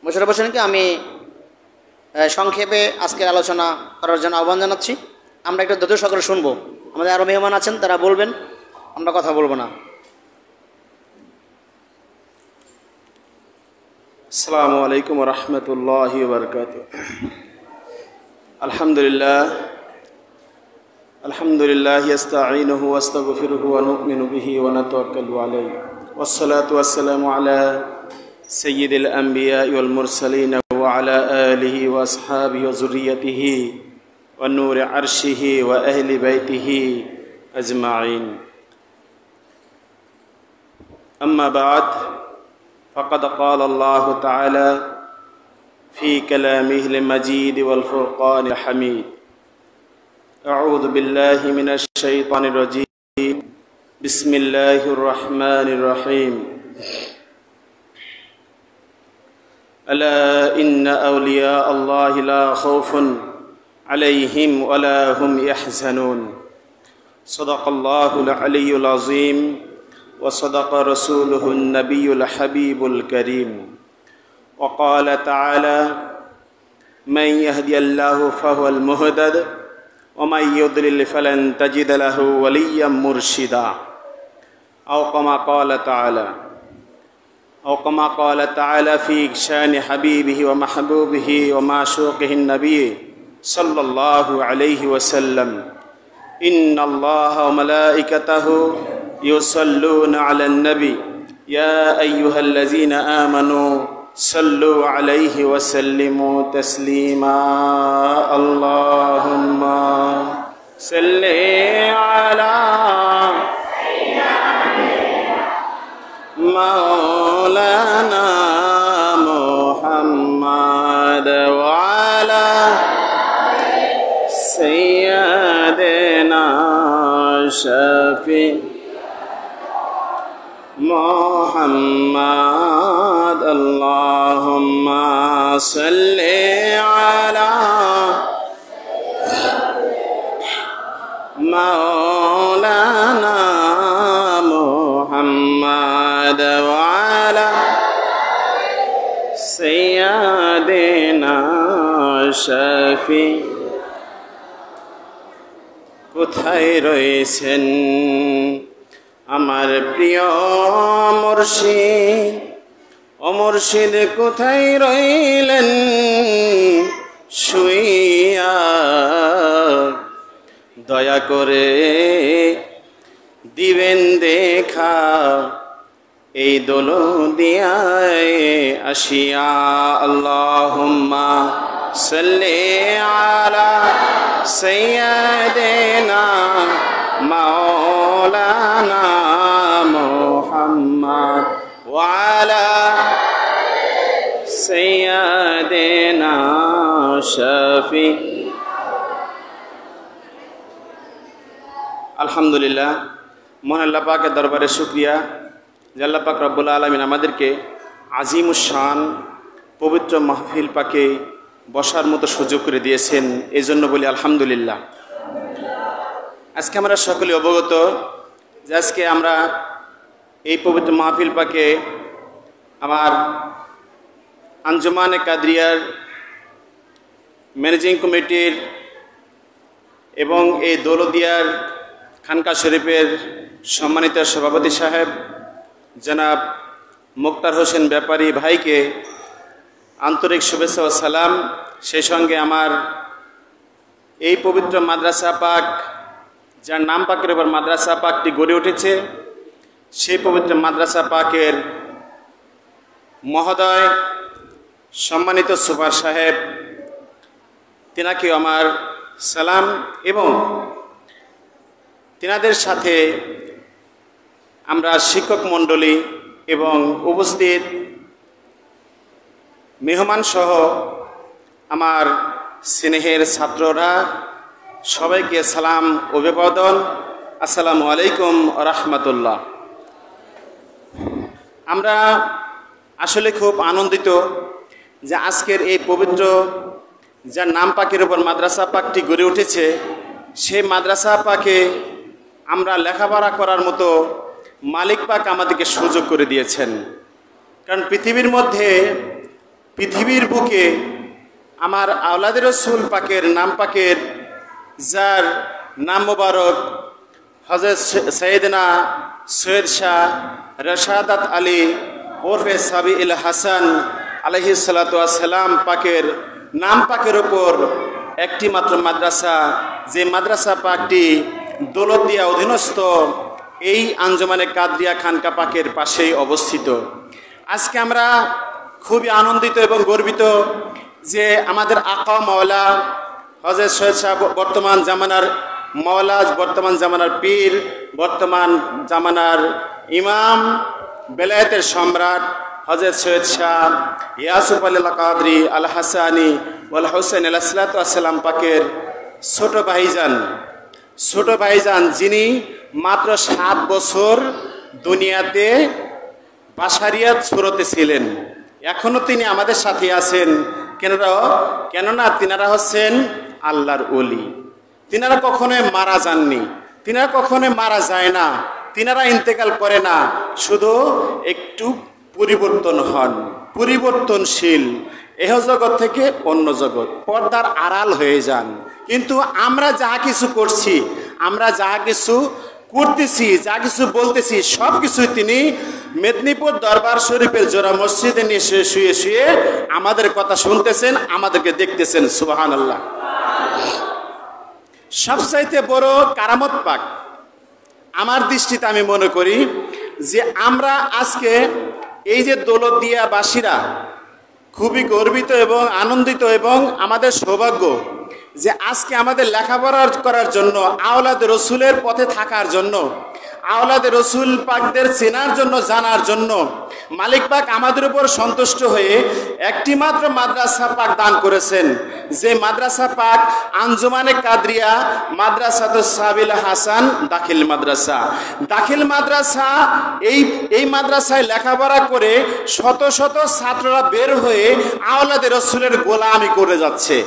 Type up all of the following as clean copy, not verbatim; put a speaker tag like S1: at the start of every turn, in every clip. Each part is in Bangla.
S1: মোশাররফ হোসেনকে আমি সংক্ষেপে আজকের আলোচনা করার জন্য আহ্বান জানাচ্ছি। আমরা একটু ধৈর্য সহকারে শুনবো। আমাদের আরও মেহমান আছেন, তারা বলবেন, আমরা কথা বলবো না।
S2: আসসালামু আলাইকুম ওয়া রাহমাতুল্লাহি ওয়া বারাকাতুহু। আলহামদুলিল্লাহ ইস্তাঈনুহু ওয়া আস্তাগফিরুহু ওয়া নু'মিনু বিহি ওয়া নাতাওয়াক্কালু আলাইহি ওয়াসসালাতু ওয়াসসালামু আলা সাইয়্যিদিল আমবিয়া'i ওয়াল মুরসালিন ওয়া আলা আলিহি ওয়া আসহাবিহি ওয়া যুররিয়্যাতিহি ওয়া নূরি আরশিহি ওয়া আহলি বাইতিহি আজমাইন। আম্মা বা'দ, فقد قال الله تعالى في كلامه المجيد والفرقان الحميد: أعوذ بالله من الشيطان الرجيم، بسم الله الرحمن الرحيم. ألا إن أولياء الله لا خوف عليهم ولا هم يحزنون. صدق الله العلي العظيم وصدق رسوله النبي الحبيب الكريم. وقال تعالى: من يهدي الله فهو المهتد ومن يضلل فلن تجد له وليا مرشدا. أو كما قال تعالى في شان حبيبه ومحبوبه ومعشوقه النبي صلى الله عليه وسلم: إن الله وملائكته يصلون على النبي يا أيها الذين آمنوا صلوا عليه وسلموا تسليما. اللهم صل على مولانا محمد وعلى سيدنا شفيع محمد. اللهم صل على مولانا محمد وعلى سيدنا شفيع. কোথায় রয়েছেন আমার প্রিয় মুর্শিদ? ও মুর্শিদ কোথায় রইলেন শুইয়া? দয়া করে দিবেন দেখা এই দৌলদিয়ায় আসিয়া। আল্লাহুম্মা সাল্লি আলা সাইয়্যিদিনা মাওলানা মুহাম্মদ ওয়া আলা সাইয়্যিদিনা শাফি। আলহামদুলিল্লাহ, মহান আল্লাহ পাকের দরবারে শুকরিয়া যে আল্লাহ পাক রব্বুল আলামিন আমাদেরকে আজিমুশ শান পবিত্র মাহফিল পাকে বসার মতো সুযোগ করে দিয়েছেন। এই জন্য বলি আলহামদুলিল্লাহ। আজকে আমরা সকলে অবগত যে আজকে আমরা এই পবিত্র মাহফিল পাকে আমার আঞ্জুমানে কাদরিয়ার ম্যানেজিং কমিটির এবং এই দৌলদিয়ার খানকা শরীফের সম্মানিত সভাপতি সাহেব জনাব মুক্তার হোসেন ব্যাপারী ভাইকে আন্তরিক শুভেচ্ছা ও সালাম। সেই সঙ্গে আমার এই পবিত্র মাদ্রাসা পাক, যার নাম পাকের উপর মাদ্রাসা পাকটি গড়ে উঠেছে, সেই পবিত্র মাদ্রাসা পাকের মহোদয় সম্মানিত সুপার সাহেব, তিনাকেও আমার সালাম এবং তিনাদের সাথে আমরা শিক্ষক মণ্ডলী এবং উপস্থিত মেহমান সহ আমার স্নেহের ছাত্ররা সবাইকে সালাম অভিবাদন। আসসালামু আলাইকুম ওয়া রাহমাতুল্লাহ। আমরা আসলে খুব আনন্দিত যে আজকের এই পবিত্র যার নাম পাকের উপর মাদ্রাসা পাকটি গড়ে উঠেছে, সেই মাদ্রাসা পাকে আমরা লেখাপড়া করার মতো মালিক পাক আমাদেরকে সুযোগ করে দিয়েছেন। কারণ পৃথিবীর বুকে আমার আওলাদের রসুল পাকের নাম পাকের যার নাম মোবারক হযরত সৈয়দনা সৈয়দ শাহ রশাদাত আলী ওরফে সাবিউল হাসান আলাইহিস সালাতু ওয়াস সালাম পাকের নাম পাকের ওপর একটি মাত্র মাদ্রাসা, যে মাদ্রাসা পাকটি দৌলতদিয়া অধীনস্থ এই আঞ্জুমানে কাদরিয়া খানকা পাকের পাশেই অবস্থিত। আজকে আমরা খুবই আনন্দিত এবং গর্বিত যে আমাদের আকা মাওলা হযরত সৈয়দ শাহ বর্তমান জামানার মাওলা, বর্তমান জামানার পীর, বর্তমান জামানার ইমাম, বেলায়েতের সম্রাট হযরত সৈয়দ শাহ ইয়াসুফ আলী কাদরি আল হাসানি ওয়াল হোসেন আলাইহিসসালাতু ওয়াসসালাম পাকের ছোট ভাইজান যিনি মাত্র 7 বছর দুনিয়াতে বাশারিয়াত সুরতে ছিলেন, এখনো তিনি আমাদের সাথে আছেন। কেননা তিনারা হচ্ছেন আল্লাহর ওলি। তিনারা কখনোই মারা যাননি, তিনারা কখনোই মারা যায় না, তিনারা ইন্তেকাল করে না, শুধু একটু পরিবর্তন হন, পরিবর্তনশীল, এহ জগৎ থেকে অন্য জগৎ, পর্দার আড়াল হয়ে যান। কিন্তু আমরা যাহা কিছু করছি, আমরা যাহা কিছু করতেছি, যা কিছু বলতেছি, সব কিছুই তিনি মেদিনীপুর দরবার শরীফের জোড়া মসজিদে নিয়ে শুয়ে শুয়ে আমাদের কথা শুনতেছেন, আমাদেরকে দেখতেছেন। সুবহানাল্লাহ। সবচাইতে বড় কারামত পাক আমার দৃষ্টিতে আমি মনে করি যে আমরা আজকে এই যে দৌলতদিয়াবাসীরা খুবই গর্বিত এবং আনন্দিত এবং আমাদের সৌভাগ্য যে আজকে আমাদের লেখাপড়া করার জন্য, আওলাদ রসুলের পথে থাকার জন্য, আওলাদ রসুল পাকদের চেনার জন্য, জানার জন্য মালিক পাক আমাদের উপর সন্তুষ্ট হয়ে একটি মাত্র মাদ্রাসা পাক দান করেছেন, যে মাদ্রাসা পাক আঞ্জুমানে কাদরিয়া মাদ্রাসাতুস সাবিল হাসান দাখিল মাদ্রাসা। এই মাদ্রাসায় লেখাপড়া করে শত শত ছাত্ররা বের হয়ে আওলাদ রসুলের গোলামি করে যাচ্ছে।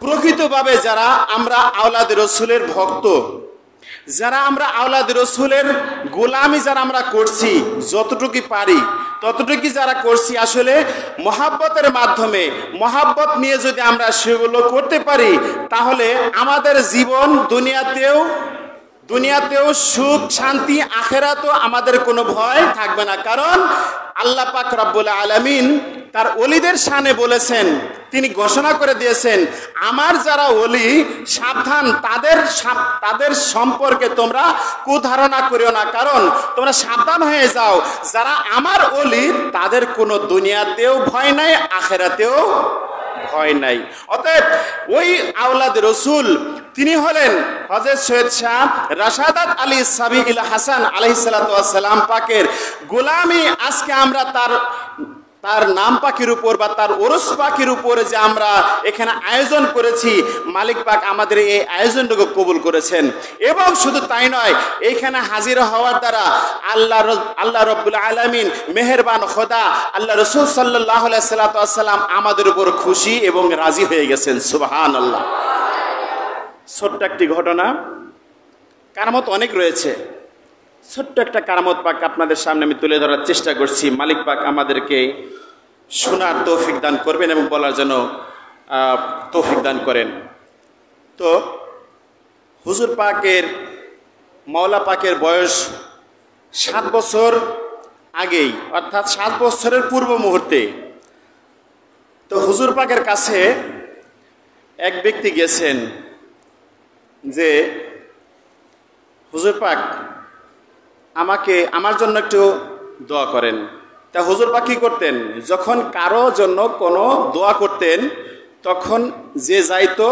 S2: প্রকৃতভাবে যারা আমরা আওলাদ রসুলের ভক্ত, যারা আমরা আওলাদ রসুলের গোলামি যারা আমরা করছি, যতটুকু পারি ততটুকু যারা করছি, আসলে মহাব্বতের মাধ্যমে, মহাব্বত নিয়ে যদি আমরা সেগুলো করতে পারি, তাহলে আমাদের জীবন দুনিয়াতেও সুখ শান্তি, আখেরাতেও আমাদের কোনো ভয় থাকবে না। কারণ আল্লাহ পাক রব্বুল আলামিন তার ওলিদের শানে বলেছেন, তিনি ঘোষণা করে দিয়েছেন, আমার যারা ওলি সাবধান, তাদের সম্পর্কে তোমরা কুধারণা করিও না, কারণ তোমরা সাবধান হয়ে যাও, যারা আমার ওলি তাদের কোনো দুনিয়াতেও ভয় নাই, আখেরাতেও ভয় নাই। অতএব ওই আওলাদ রসুল তিনি হলেন হযরত সৈয়দ শাহ রশাদাত আলী সাবিউল হাসান আলাইহিস সালাতু ওয়াস সালাম পাকের গোলামি। আজকে আমরা তার নাম পাখির উপর বা তার ওরস পাখির উপরে যে আমরা এখানে আয়োজন করেছি, মালিক পাক আমাদের এই আয়োজনটুকু কবুল করেছেন। এবং শুধু তাই নয়, এইখানে হাজির হওয়ার দ্বারা আল্লাহ রব্বুল আলামিন মেহেরবান খোদা আল্লাহ রসুল সাল্লাল্লাহু আলাইহি সাল্লাম আমাদের উপর খুশি এবং রাজি হয়ে গেছেন। সুবহানাল্লাহ। ছোট্ট একটি ঘটনা, কারামত অনেক রয়েছে, ছোট্ট একটা কারামত পাক আপনাদের সামনে আমি তুলে ধরার চেষ্টা করছি। মালিক পাক আমাদেরকে শোনার তৌফিক দান করবেন এবং বলার জন্য তৌফিক দান করেন। তো হুজুর পাকের, মাওলা পাকের বয়স 7 বছর আগেই, অর্থাৎ 7 বছরের পূর্ব মুহূর্তে, তো হুজুর পাকের কাছে এক ব্যক্তি গেছেন যে হুজুর পাক আমার জন্য একটু দোয়া করেন। তা হুজুর পাক কি করতেন, যখন কারো জন্য কোনো দোয়া করতেন তখন যে যাইতো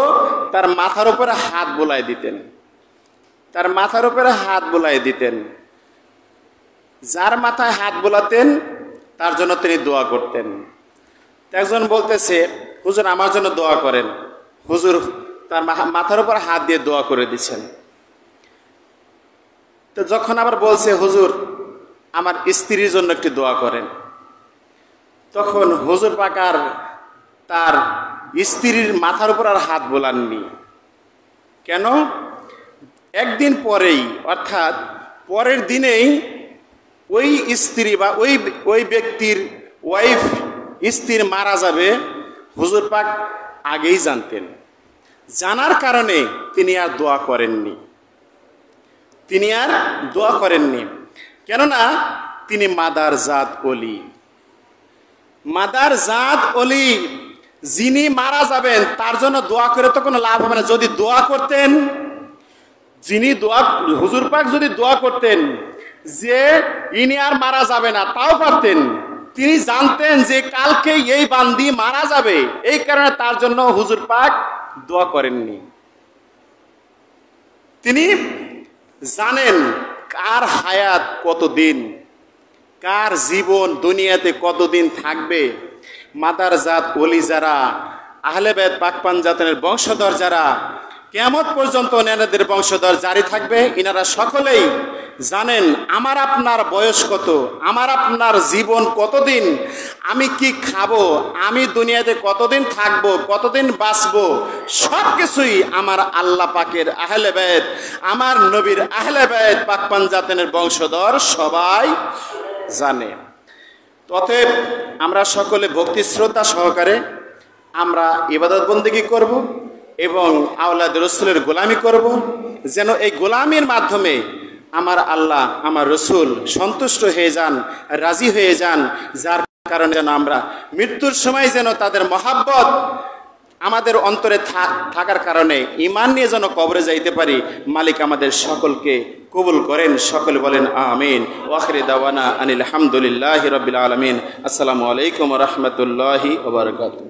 S2: তার মাথার উপরে হাত বোলাই দিতেন, তার মাথার উপরে হাত বোলাই দিতেন। যার মাথায় হাত বোলাতেন তার জন্য তিনি দোয়া করতেন। একজন বলতেছে, হুজুর আমার জন্য দোয়া করেন। হুজুর তার মাথার উপর হাত দিয়ে দোয়া করে দিচ্ছেন। তো যখন আবার বলছে, হুজুর আমার স্ত্রীর জন্য একটু দোয়া করেন, তখন হুজুর পাক আর তার স্ত্রীর মাথার উপর আর হাত বোলাননি। কেন? একদিন পরেই, অর্থাৎ পরের দিনেই ওই স্ত্রী বা ওই ব্যক্তির ওয়াইফ স্ত্রীর মারা যাবে হুজুর পাক আগেই জানতেন। জানার কারণে তিনি আর দোয়া করেননি, কেননা তিনি মাদার জাত ওলি। মাদার জাত ওলি, যিনি মারা যাবেন তার জন্য দোয়া করে তো কোনো লাভ হবে না। যদি দোয়া করতেন, হুজুর পাক যদি দোয়া করতেন যে ইনি আর মারা যাবে না, তাও পারতেন। তিনি জানতেন যে কালকে এই বান্দি মারা যাবে, এই কারণে তার জন্য হুজুর পাক দোয়া করেননি। তিনি জানেন কার হায়াত কতদিন, কার জীবন দুনিয়াতে কতদিন থাকবে। মাদার জাত ওলি যারা, আহলে বাইত পাক পাঞ্জাতনের বংশধর যারা, কিয়ামত পর্যন্ত এনাদের বংশধর জারি থাকবে, ইনারা সকলেই জানেন আমার আপনার বয়স কত, আমার আপনার জীবন কতদিন, আমি কি খাবো, আমি দুনিয়াতে কতদিন থাকবো, কতদিন বাঁচবো, সব কিছুই আমার আল্লাহ পাকের আহলে বাইত, আমার নবীর আহলে বাইত পাক পাঞ্জাতনের বংশধর সবাই জানে। অতএব আমরা সকলে ভক্তি শ্রদ্ধা সহকারে আমরা ইবাদত বন্দেগী করব এবং আওলাদ রসুলের গোলামি করব, যেন এই গোলামির মাধ্যমে আমার আল্লাহ আমার রসুল সন্তুষ্ট হয়ে যান, রাজি হয়ে যান, যার কারণে যেন আমরা মৃত্যুর সময় যেন তাদের মহাব্বত আমাদের অন্তরে থাকার কারণে ঈমান নিয়ে যেন কবরে যাইতে পারি। মালিক আমাদের সকলকে কবুল করেন, সকলে বলেন আমিন। ওয়া আখিরি দাওয়ানা আনিল হামদুলিল্লাহি রাব্বিল আলামিন। আসসালামু আলাইকুম ওয়া রাহমাতুল্লাহি ওয়া বারাকাতুহু।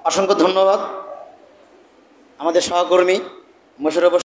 S1: অসংখ্য ধন্যবাদ আমাদের সহকর্মী মোশাররফ